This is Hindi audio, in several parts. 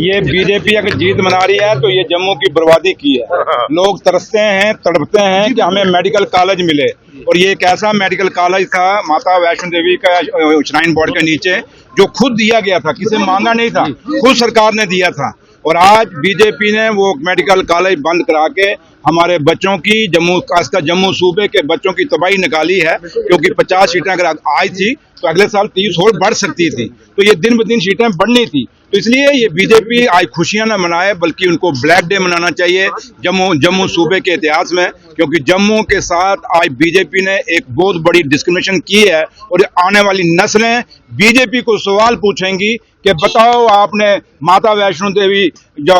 ये बीजेपी अगर जीत मना रही है तो ये जम्मू की बर्बादी की है। लोग तरसते हैं, तड़पते हैं कि हमें मेडिकल कॉलेज मिले, और ये एक ऐसा मेडिकल कॉलेज था माता वैष्णो देवी का श्राइन बोर्ड के नीचे, जो खुद दिया गया था, किसी मांगा नहीं था, खुद सरकार ने दिया था। और आज बीजेपी ने वो मेडिकल कॉलेज बंद करा के हमारे बच्चों की, खासकर जम्मू सूबे के बच्चों की तबाही निकाली है। क्योंकि 50 सीटें अगर आई थी तो अगले साल 30 और बढ़ सकती थी, तो ये दिन ब दिन सीटें बढ़नी थी। तो इसलिए ये बीजेपी आज खुशियां न मनाए, बल्कि उनको ब्लैक डे मनाना चाहिए जम्मू सूबे के इतिहास में। क्योंकि जम्मू के साथ आज बीजेपी ने एक बहुत बड़ी डिस्क्रिमिनेशन की है, और आने वाली नस्लें बीजेपी को सवाल पूछेंगी कि बताओ आपने माता वैष्णो देवी जो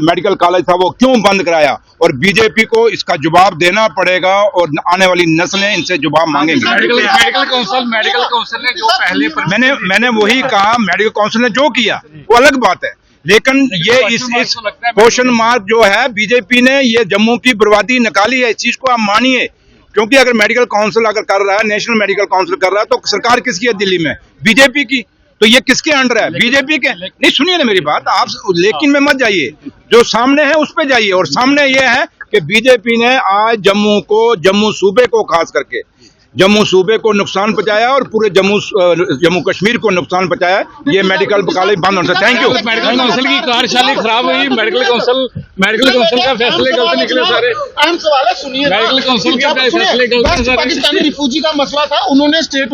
मेडिकल कॉलेज था वो क्यों बंद कराया, और बीजेपी को इसका जवाब देना पड़ेगा, और आने वाली नस्लें इनसे जवाब मांगेंगी। मेडिकल काउंसिल ने जो पहले मैंने वही कहा, मेडिकल काउंसिल ने जो किया वो अलग बात है, लेकिन ये इस क्वेश्चन मार्क जो है, बीजेपी ने ये जम्मू की बर्बादी निकाली है, इस चीज को आप मानिए। क्योंकि अगर मेडिकल काउंसिल अगर कर रहा है, नेशनल मेडिकल काउंसिल कर रहा है, तो सरकार किसकी है दिल्ली में? बीजेपी की। तो ये किसके अंडर है? बीजेपी के। नहीं, सुनिए ना मेरी बात, आप लेकिन में मत जाइए, जो सामने है उस पे जाइए। और सामने ये है कि बीजेपी ने आज जम्मू सूबे को, खास करके जम्मू सूबे को नुकसान पहुंचाया, और पूरे जम्मू कश्मीर को नुकसान पहुंचाया। ये मेडिकल कॉलेज बंद होना चाहिए। Thank you. मेडिकल काउंसिल की कार्यशाला खराब हुई, मेडिकल काउंसिल का फैसले गलत निकले सारे। अहम सवाल है, सुनिए। मेडिकल काउंसिल के फैसले गलत सारे। पाकिस्तानी रिफ्यूजी का मसला था, उन्होंने स्टेट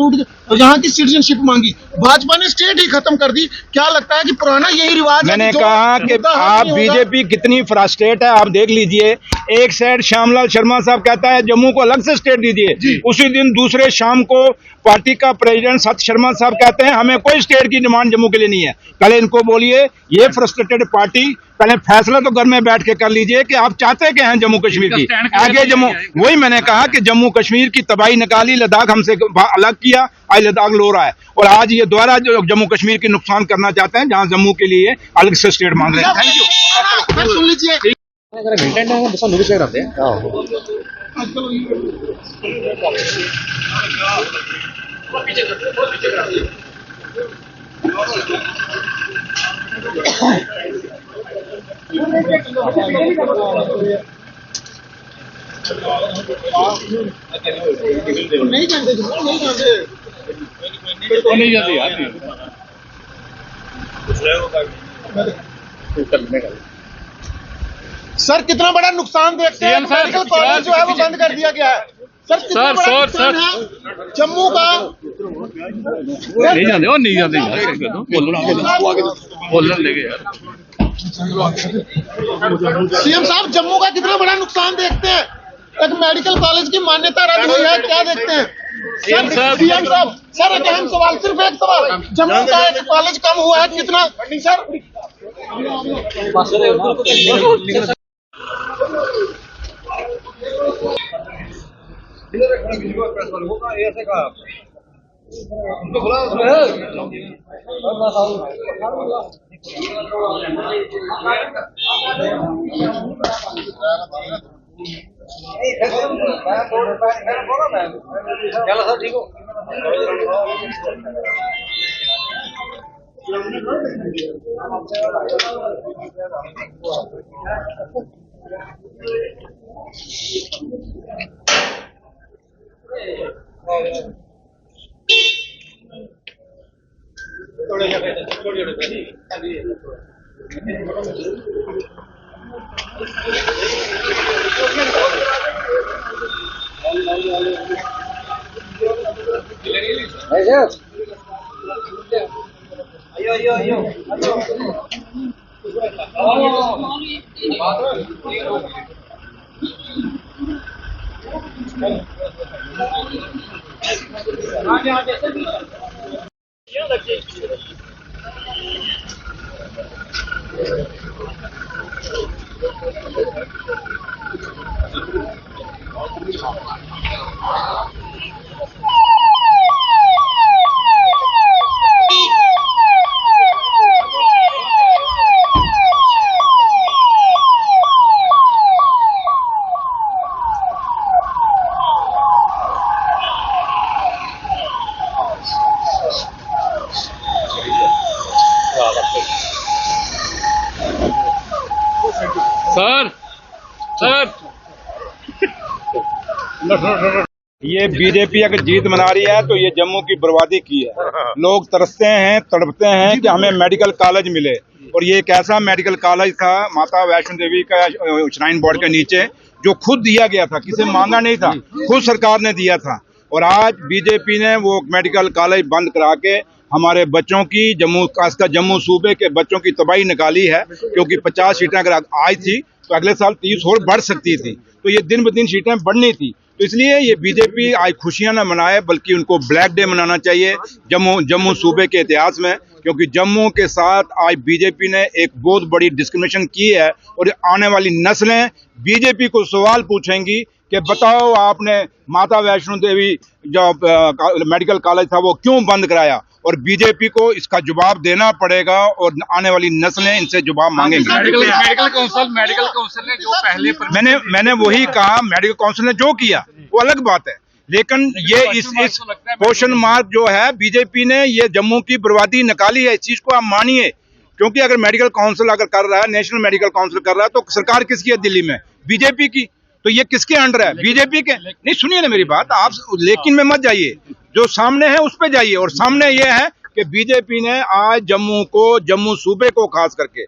यहाँ की सिटीजनशिप मांगी, भाजपा ने स्टेट ही खत्म कर दी। क्या लगता है कि पुराना यही रिवाज? मैंने कहा कि आप बीजेपी कितनी फ्रस्ट्रेट है, आप देख लीजिए। एक साइड श्यामलाल शर्मा साहब कहता है जम्मू को अलग से स्टेट दीजिए, उसी दिन दूसरे शाम को पार्टी का प्रेसिडेंट सत्य शर्मा साहब कहते हैं हमें कोई स्टेट की डिमांड जम्मू के लिए नहीं है। पहले इनको बोलिए, ये फ्रस्ट्रेटेड पार्टी, पहले फैसला तो घर में बैठ के कर लीजिए कि आप चाहते क्या हैं जम्मू कश्मीर की। आगे जम्मू, वही मैंने कहा कि जम्मू कश्मीर की तबाही निकाली, लद्दाख हमसे अलग किया, आज लद्दाख लो रहा है, और आज ये दोबारा जो जम्मू कश्मीर की नुकसान करना चाहते हैं, जहां जम्मू के लिए अलग से स्टेट मांग रहे हैं। Thank you. सुन लीजिए। नहीं जानते यार। सर कितना बड़ा नुकसान देखते हैं? मेडिकल कॉलेज जो है वो बंद कर दिया गया है। सर कितना बड़ा नुकसान है जम्मू का? नहीं जानते और नहीं जानते बोलने लगे यार। सीएम साहब, जम्मू का कितना बड़ा नुकसान देखते हैं? एक मेडिकल कॉलेज की मान्यता रद्द हुई है, क्या देखते हैं? सीएम साहब, सर एक अहम सवाल, सिर्फ एक सवाल, जम्मू का एक कॉलेज कम हुआ है, कितना? सर ऐसे कहा ठीक हो। सर सर ये बीजेपी अगर जीत मना रही है तो ये जम्मू की बर्बादी की है। लोग तरसते हैं, तड़पते हैं कि हमें मेडिकल कॉलेज मिले, और ये एक ऐसा मेडिकल कॉलेज था माता वैष्णो देवी का श्राइन बोर्ड के नीचे, जो खुद दिया गया था, किसी मांगा नहीं था, खुद सरकार ने दिया था। और आज बीजेपी ने वो मेडिकल कॉलेज बंद करा के हमारे बच्चों की, खासकर जम्मू सूबे के बच्चों की तबाही निकाली है, क्योंकि 50 सीटें अगर आई थी तो अगले साल 30 और बढ़ सकती थी, तो ये दिन ब दिन सीटें बढ़नी थी। तो इसलिए ये बीजेपी आज खुशियां न मनाए, बल्कि उनको ब्लैक डे मनाना चाहिए जम्मू सूबे के इतिहास में, क्योंकि जम्मू के साथ आज बीजेपी ने एक बहुत बड़ी डिस्क्रिमिनेशन की है। और आने वाली नस्लें बीजेपी को सवाल पूछेंगी कि बताओ आपने माता वैष्णो देवी जो मेडिकल कॉलेज था वो क्यों बंद कराया, और बीजेपी को इसका जवाब देना पड़ेगा, और आने वाली नस्लें इनसे जवाब मांगेंगी। मेडिकल काउंसिल ने जो पहले मैंने वही कहा, मेडिकल काउंसिल ने जो किया वो अलग बात है, लेकिन ये इस क्वेश्चन मार्क जो है, बीजेपी ने ये जम्मू की बर्बादी निकाली है, इस चीज को आप मानिए। क्योंकि अगर मेडिकल काउंसिल अगर कर रहा है, नेशनल मेडिकल काउंसिल कर रहा है, तो सरकार किसकी है दिल्ली में? बीजेपी की। तो ये किसके अंडर है? बीजेपी के। नहीं, सुनिए ना मेरी बात, आप लेकिन में मत जाइए, जो सामने है उस पे जाइए। और सामने ये है कि बीजेपी ने आज जम्मू सूबे को, खास करके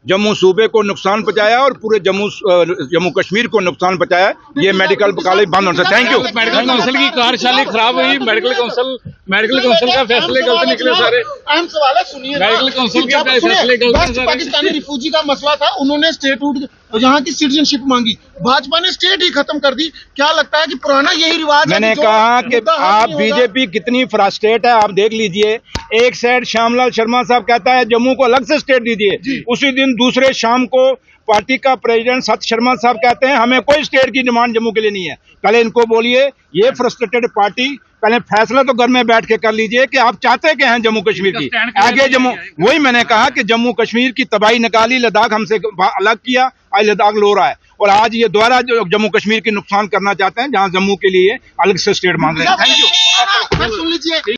जम्मू सूबे को नुकसान पहुंचाया, और पूरे जम्मू कश्मीर को नुकसान पहुंचाया। ये मेडिकल कॉलेज बंद होना चाहिए। Thank you. मेडिकल काउंसिल की कार्यशाला खराब हुई, मेडिकल काउंसिल का फैसले गलत निकले सारे। अहम सवाल है, सुनिए। मेडिकल काउंसिल के फैसले गलत। पाकिस्तानी रिफ्यूजी का मसला था, उन्होंने स्टेटहुड, यहाँ की सिटीजनशिप मांगी, भाजपा ने स्टेट ही खत्म कर दी। क्या लगता है कि पुराना यही रिवाज? मैंने कहा कि आप बीजेपी कितनी फ्रस्ट्रेट है, आप देख लीजिए। एक साइड श्यामलाल शर्मा साहब कहता है जम्मू को अलग से स्टेट दीजिए, उसी दिन दूसरे शाम को पार्टी का प्रेसिडेंट सत्य शर्मा साहब कहते हैं हमें कोई स्टेट की डिमांड जम्मू के लिए नहीं है। पहले इनको बोलिए, ये फ्रस्ट्रेटेड पार्टी, पहले फैसला तो घर में बैठ के कर लीजिए कि आप चाहते क्या हैं जम्मू कश्मीर की। आगे जम्मू, वही मैंने कहा कि जम्मू कश्मीर की तबाही निकाली, लद्दाख हमसे अलग किया, आज लद्दाख लो रहा है, और आज ये दोबारा जम्मू कश्मीर की नुकसान करना चाहते हैं, जहां जम्मू के लिए अलग से स्टेट मांग रहे हैं। Thank you. सुन लीजिए,